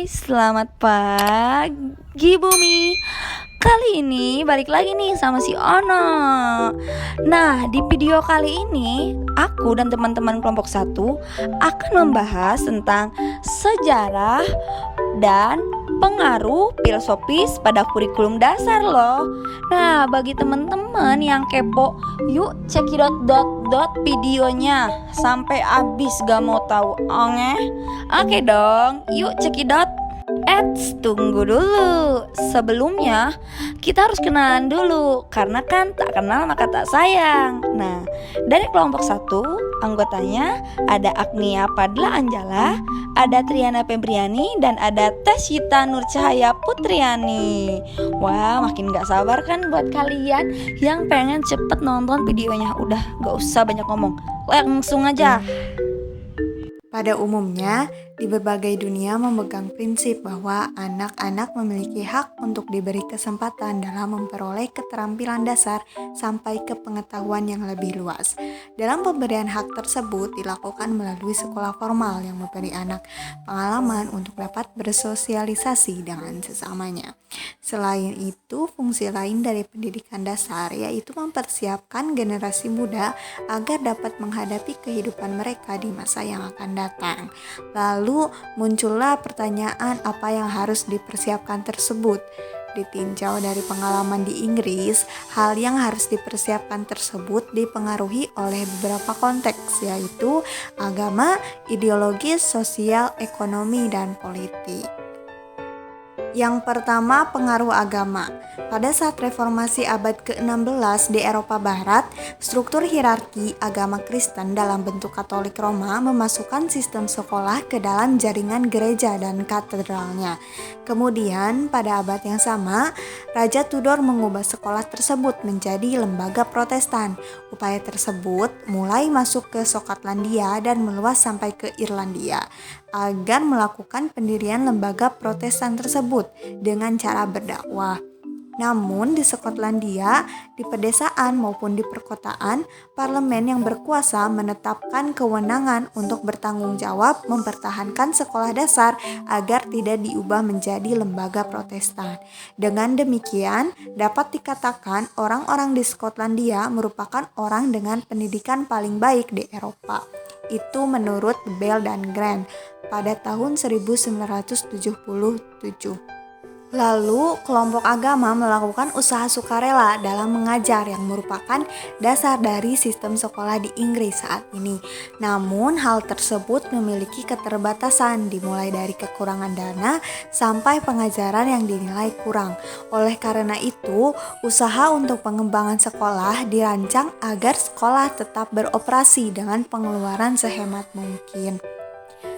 Hai, selamat pagi Bumi. Kali ini balik lagi nih sama si Ono. Nah, di video kali ini aku dan teman-teman kelompok 1 akan membahas tentang sejarah dan pengaruh filosofis pada kurikulum dasar loh. Nah, bagi teman-teman yang kepo, yuk cekidot videonya sampai habis gak mau tahu. Oke dong, yuk cekidot. Tunggu dulu. Sebelumnya kita harus kenalan dulu, karena kan tak kenal maka tak sayang. Nah, dari kelompok 1 anggotanya ada Agnia Padla Anjala, ada Triana Febriani, dan ada Tasita Nur Cahaya Putriani. Wah, makin gak sabar kan buat kalian yang pengen cepet nonton videonya. Udah gak usah banyak ngomong, langsung aja. Pada umumnya, di berbagai dunia memegang prinsip bahwa anak-anak memiliki hak untuk diberi kesempatan dalam memperoleh keterampilan dasar sampai ke pengetahuan yang lebih luas. Dalam pemberian hak tersebut dilakukan melalui sekolah formal yang memberi anak pengalaman untuk dapat bersosialisasi dengan sesamanya. Selain itu, fungsi lain dari pendidikan dasar yaitu mempersiapkan generasi muda agar dapat menghadapi kehidupan mereka di masa yang akan datang. Lalu muncullah pertanyaan apa yang harus dipersiapkan tersebut. Ditinjau dari pengalaman di Inggris, hal yang harus dipersiapkan tersebut dipengaruhi oleh beberapa konteks, yaitu agama, ideologis, sosial, ekonomi, dan politik. Yang pertama, pengaruh agama. Pada saat reformasi abad ke-16 di Eropa Barat, struktur hierarki agama Kristen dalam bentuk Katolik Roma memasukkan sistem sekolah ke dalam jaringan gereja dan katedralnya. Kemudian, pada abad yang sama, Raja Tudor mengubah sekolah tersebut menjadi lembaga Protestan. Upaya tersebut mulai masuk ke Skotlandia dan meluas sampai ke Irlandia agar melakukan pendirian lembaga Protestan tersebut dengan cara berdakwah. Namun di Skotlandia, di pedesaan maupun di perkotaan, parlemen yang berkuasa menetapkan kewenangan untuk bertanggung jawab mempertahankan sekolah dasar agar tidak diubah menjadi lembaga Protestan. Dengan demikian, dapat dikatakan orang-orang di Skotlandia merupakan orang dengan pendidikan paling baik di Eropa. Itu menurut Bell dan Grant pada tahun 1977. Lalu, kelompok agama melakukan usaha sukarela dalam mengajar yang merupakan dasar dari sistem sekolah di Inggris saat ini. Namun, hal tersebut memiliki keterbatasan dimulai dari kekurangan dana sampai pengajaran yang dinilai kurang. Oleh karena itu, usaha untuk pengembangan sekolah dirancang agar sekolah tetap beroperasi dengan pengeluaran sehemat mungkin.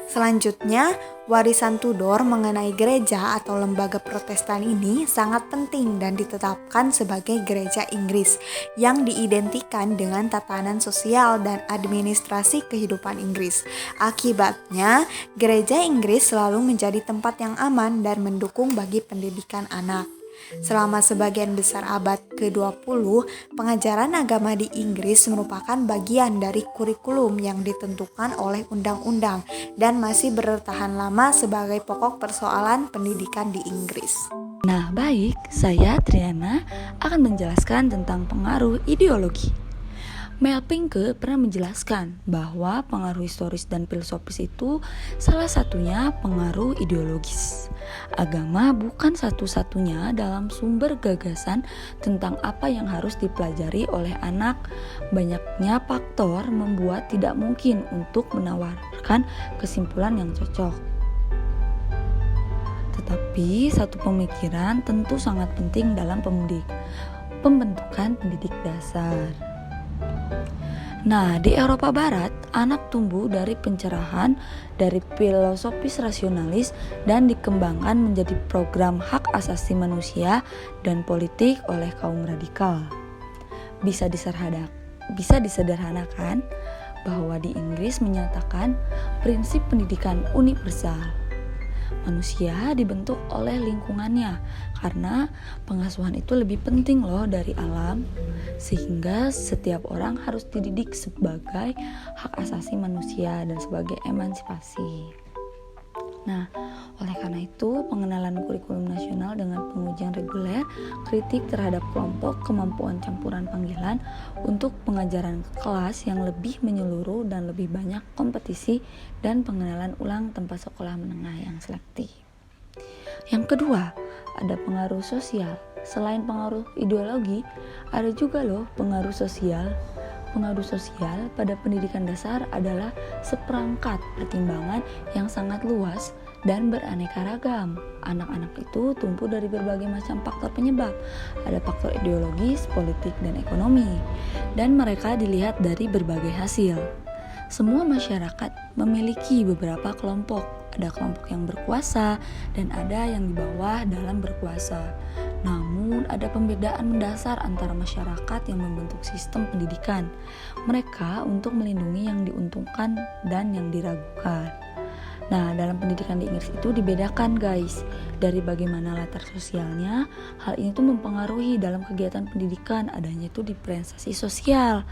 Selanjutnya, warisan Tudor mengenai gereja atau lembaga Protestan ini sangat penting dan ditetapkan sebagai gereja Inggris yang diidentikan dengan tatanan sosial dan administrasi kehidupan Inggris. Akibatnya, gereja Inggris selalu menjadi tempat yang aman dan mendukung bagi pendidikan anak. Selama sebagian besar abad ke-20, pengajaran agama di Inggris merupakan bagian dari kurikulum yang ditentukan oleh undang-undang dan masih bertahan lama sebagai pokok persoalan pendidikan di Inggris. Nah, baik, saya Triana akan menjelaskan tentang pengaruh ideologi. Mel Pinke pernah menjelaskan bahwa pengaruh historis dan filosofis itu salah satunya pengaruh ideologis. Agama bukan satu-satunya dalam sumber gagasan tentang apa yang harus dipelajari oleh anak. Banyaknya faktor membuat tidak mungkin untuk menawarkan kesimpulan yang cocok. Tetapi satu pemikiran tentu sangat penting dalam pembentukan pendidik dasar. Nah, di Eropa Barat, anak tumbuh dari pencerahan dari filosofis rasionalis dan dikembangkan menjadi program hak asasi manusia dan politik oleh kaum radikal. Bisa disederhanakan bahwa di Inggris menyatakan prinsip pendidikan universal. Manusia dibentuk oleh lingkungannya karena pengasuhan itu lebih penting loh dari alam, sehingga setiap orang harus dididik sebagai hak asasi manusia dan sebagai emansipasi. Nah, oleh Karena itu, pengenalan kurikulum nasional dengan pengujian reguler, kritik terhadap kelompok, kemampuan campuran panggilan untuk pengajaran kelas yang lebih menyeluruh dan lebih banyak kompetisi dan pengenalan ulang tempat sekolah menengah yang selektif. Yang kedua, ada pengaruh sosial. Selain pengaruh ideologi, ada juga loh pengaruh sosial. Pengaruh sosial pada pendidikan dasar adalah seperangkat pertimbangan yang sangat luas dan beraneka ragam. Anak-anak itu tumbuh dari berbagai macam faktor penyebab. Ada faktor ideologis, politik, dan ekonomi. Dan mereka dilihat dari berbagai hasil. Semua masyarakat memiliki beberapa kelompok. Ada kelompok yang berkuasa dan ada yang di bawah dalam berkuasa. Namun ada pembedaan mendasar antara masyarakat yang membentuk sistem pendidikan. Mereka untuk melindungi yang diuntungkan dan yang diragukan. Nah, dalam pendidikan di Inggris itu dibedakan guys, dari bagaimana latar sosialnya. Hal ini tuh mempengaruhi dalam kegiatan pendidikan, adanya itu diferensiasi sosial.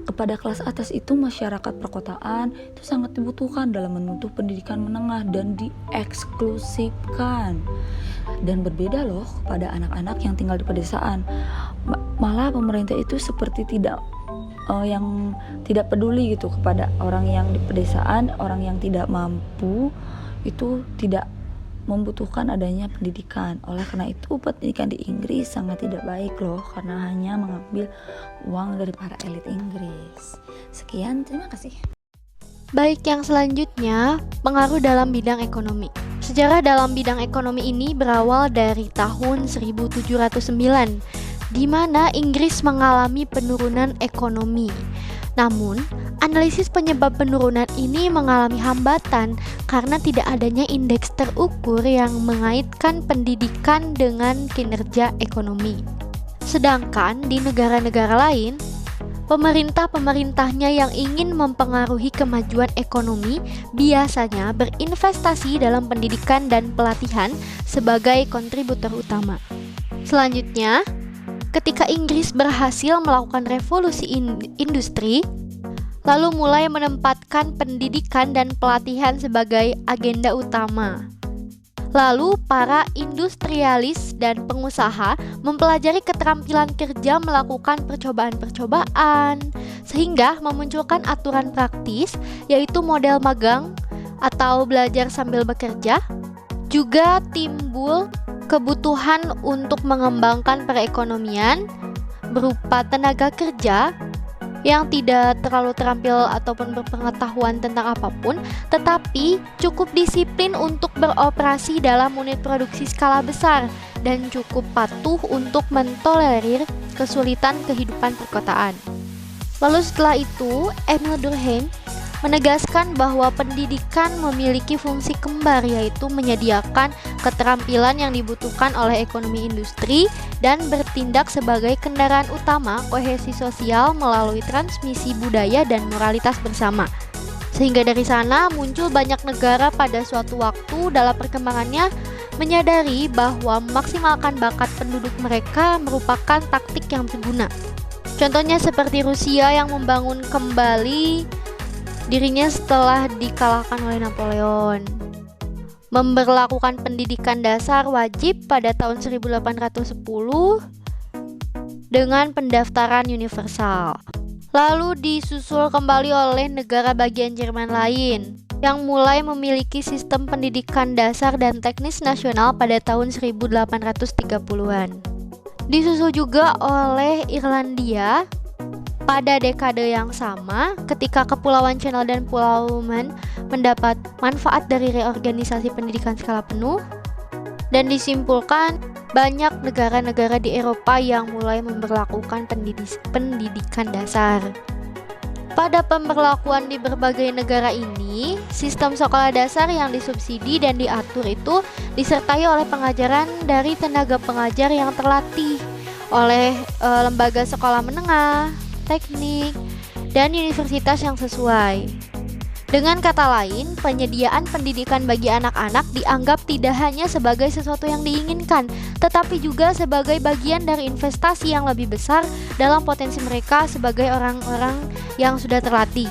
Kepada kelas atas itu masyarakat perkotaan itu sangat dibutuhkan dalam menuntut pendidikan menengah dan dieksklusifkan. Dan berbeda loh kepada anak-anak yang tinggal di pedesaan. Malah pemerintah itu seperti yang tidak peduli gitu kepada orang yang di pedesaan, orang yang tidak mampu itu tidak membutuhkan adanya pendidikan. Oleh karena itu pendidikan di Inggris sangat tidak baik loh, karena hanya mengambil uang dari para elit Inggris. Sekian, terima kasih. Baik, yang selanjutnya, pengaruh dalam bidang ekonomi. Sejarah dalam bidang ekonomi ini berawal dari tahun 1709, di mana Inggris mengalami penurunan ekonomi. Namun, analisis penyebab penurunan ini mengalami hambatan karena tidak adanya indeks terukur yang mengaitkan pendidikan dengan kinerja ekonomi. Sedangkan di negara-negara lain, pemerintahnya yang ingin mempengaruhi kemajuan ekonomi biasanya berinvestasi dalam pendidikan dan pelatihan sebagai kontributor utama. Selanjutnya, ketika Inggris berhasil melakukan revolusi industri, lalu mulai menempatkan pendidikan dan pelatihan sebagai agenda utama. Lalu para industrialis dan pengusaha mempelajari keterampilan kerja melakukan percobaan-percobaan, sehingga memunculkan aturan praktis, yaitu model magang atau belajar sambil bekerja. Juga timbul kebutuhan untuk mengembangkan perekonomian berupa tenaga kerja yang tidak terlalu terampil ataupun berpengetahuan tentang apapun, tetapi cukup disiplin untuk beroperasi dalam unit produksi skala besar dan cukup patuh untuk mentolerir kesulitan kehidupan perkotaan. Lalu setelah itu, Emil Durkheim menegaskan bahwa pendidikan memiliki fungsi kembar, yaitu menyediakan keterampilan yang dibutuhkan oleh ekonomi industri dan bertindak sebagai kendaraan utama kohesi sosial melalui transmisi budaya dan moralitas bersama. Sehingga dari sana muncul banyak negara pada suatu waktu dalam perkembangannya menyadari bahwa memaksimalkan bakat penduduk mereka merupakan taktik yang berguna. Contohnya seperti Rusia yang membangun kembali dirinya setelah dikalahkan oleh Napoleon. Memberlakukan pendidikan dasar wajib pada tahun 1810 dengan pendaftaran universal. Lalu disusul kembali oleh negara bagian Jerman lain yang mulai memiliki sistem pendidikan dasar dan teknis nasional pada tahun 1830-an. Disusul juga oleh Irlandia pada dekade yang sama, ketika Kepulauan Channel dan Pulau Man mendapat manfaat dari reorganisasi pendidikan skala penuh, dan disimpulkan banyak negara-negara di Eropa yang mulai memberlakukan pendidikan dasar. Pada pemberlakuan di berbagai negara ini, sistem sekolah dasar yang disubsidi dan diatur itu disertai oleh pengajaran dari tenaga pengajar yang terlatih oleh lembaga sekolah menengah, teknik, dan universitas yang sesuai. Dengan kata lain, penyediaan pendidikan bagi anak-anak dianggap tidak hanya sebagai sesuatu yang diinginkan, tetapi juga sebagai bagian dari investasi yang lebih besar dalam potensi mereka sebagai orang-orang yang sudah terlatih.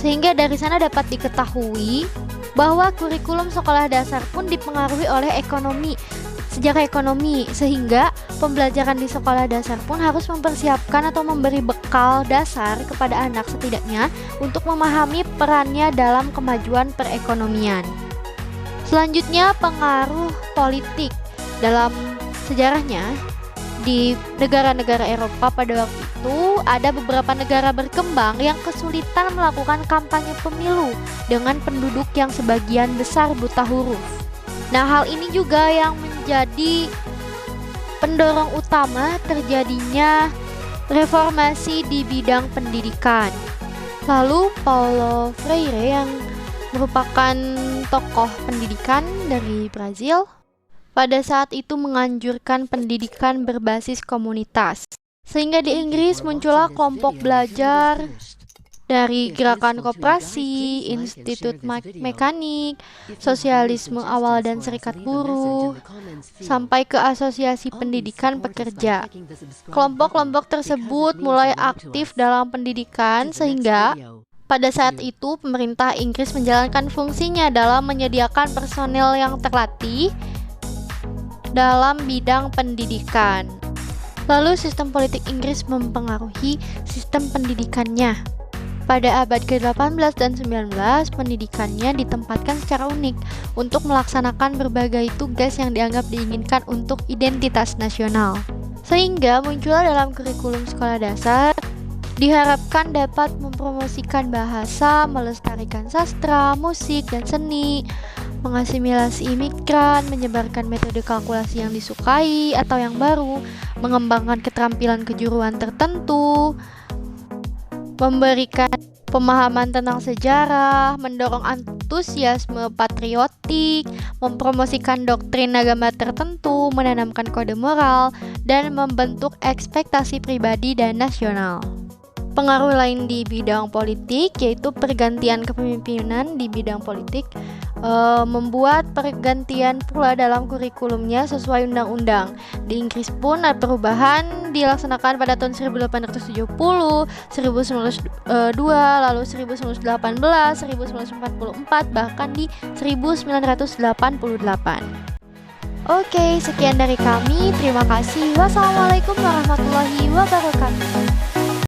Sehingga dari sana dapat diketahui bahwa kurikulum sekolah dasar pun dipengaruhi oleh sejarah ekonomi, sehingga pembelajaran di sekolah dasar pun harus mempersiapkan atau memberi bekal dasar kepada anak setidaknya untuk memahami perannya dalam kemajuan perekonomian. Selanjutnya, pengaruh politik. Dalam sejarahnya, di negara-negara Eropa pada waktu itu ada beberapa negara berkembang yang kesulitan melakukan kampanye pemilu dengan penduduk yang sebagian besar buta huruf. Nah, hal ini juga yang menjadi pendorong utama terjadinya reformasi di bidang pendidikan. Lalu Paulo Freire yang merupakan tokoh pendidikan dari Brazil pada saat itu menganjurkan pendidikan berbasis komunitas. Sehingga di Inggris muncullah kelompok belajar dari gerakan koperasi, institut mekanik, sosialisme awal dan serikat buruh, sampai ke asosiasi pendidikan pekerja. Kelompok-kelompok tersebut mulai aktif dalam pendidikan sehingga pada saat itu pemerintah Inggris menjalankan fungsinya dalam menyediakan personel yang terlatih dalam bidang pendidikan. Lalu sistem politik Inggris mempengaruhi sistem pendidikannya. Pada abad ke-18 dan 19, pendidikannya ditempatkan secara unik untuk melaksanakan berbagai tugas yang dianggap diinginkan untuk identitas nasional. Sehingga muncullah dalam kurikulum sekolah dasar diharapkan dapat mempromosikan bahasa, melestarikan sastra, musik, dan seni, mengasimilasi imigran, menyebarkan metode kalkulasi yang disukai atau yang baru, mengembangkan keterampilan kejuruan tertentu, memberikan pemahaman tentang sejarah, mendorong antusiasme patriotik, mempromosikan doktrin agama tertentu, menanamkan kode moral, dan membentuk ekspektasi pribadi dan nasional. Pengaruh lain di bidang politik yaitu pergantian kepemimpinan di bidang politik, membuat pergantian pula dalam kurikulumnya sesuai undang-undang. Di Inggris pun ada perubahan dilaksanakan pada tahun 1870, 1902, lalu 1918, 1944, bahkan di 1988. Oke, sekian dari kami. Terima kasih. Wassalamualaikum warahmatullahi wabarakatuh.